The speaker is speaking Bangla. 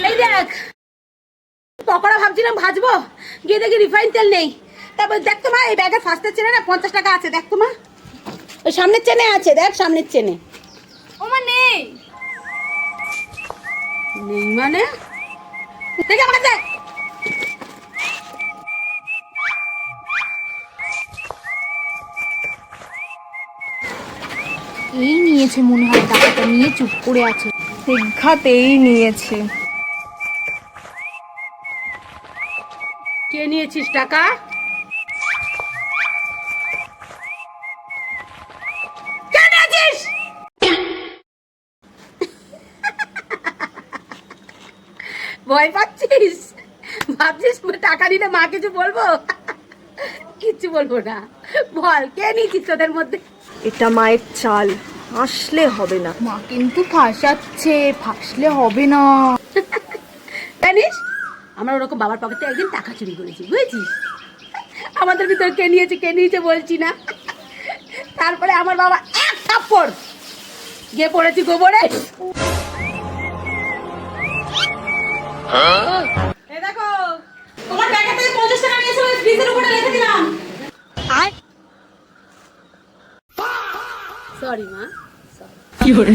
এই দেখ পকোড়া ভাবছিলাম ভাজবো, গিয়ে দেখি রিফাইন তেল নেই। তারপর দেখ তো মা, এই ব্যাগের ফার্স্টের চেনে না 50 টাকা আছে, দেখ তো মা ওই সামনের চেনে আছে, দেখ সামনের চেনে। ওমা নেই। নেই মানে দেখ আমার কাছে। এই নিয়েছে মনে হয়, টাকাটা নিয়ে চুপ করে আছে। নিঘাতেই নিয়েছে। কে নিয়েছিস টাকা? কে নিয়েছিস? ভয় পাচ্ছিস? ভাবছিস টাকা নিলে মা কিছু বলবো? কিচ্ছু বলবো না। বল কে নিয়েছিস তোদের মধ্যে? এটা মায়ের চাল, আসলে হবে না। মা কিন্তু ফাঁসাচ্ছে, ফাঁসলে হবে না। জানিস আমরা ওরকম বাবার পকেটে একদিন টাকা চুরি করেছি, বুঝেছিস? আমাদের ভিতর কে নিয়েছে বলছি না। তারপরে আমার বাবা এক থাপ্পড় গিয়ে পড়েছি গোবরে। এই দেখো তোমার ব্যাগে থেকে 50 টাকা নিয়েছে, ওই ফ্রিজের উপরে রেখে দিলাম। সরি মা, সরি।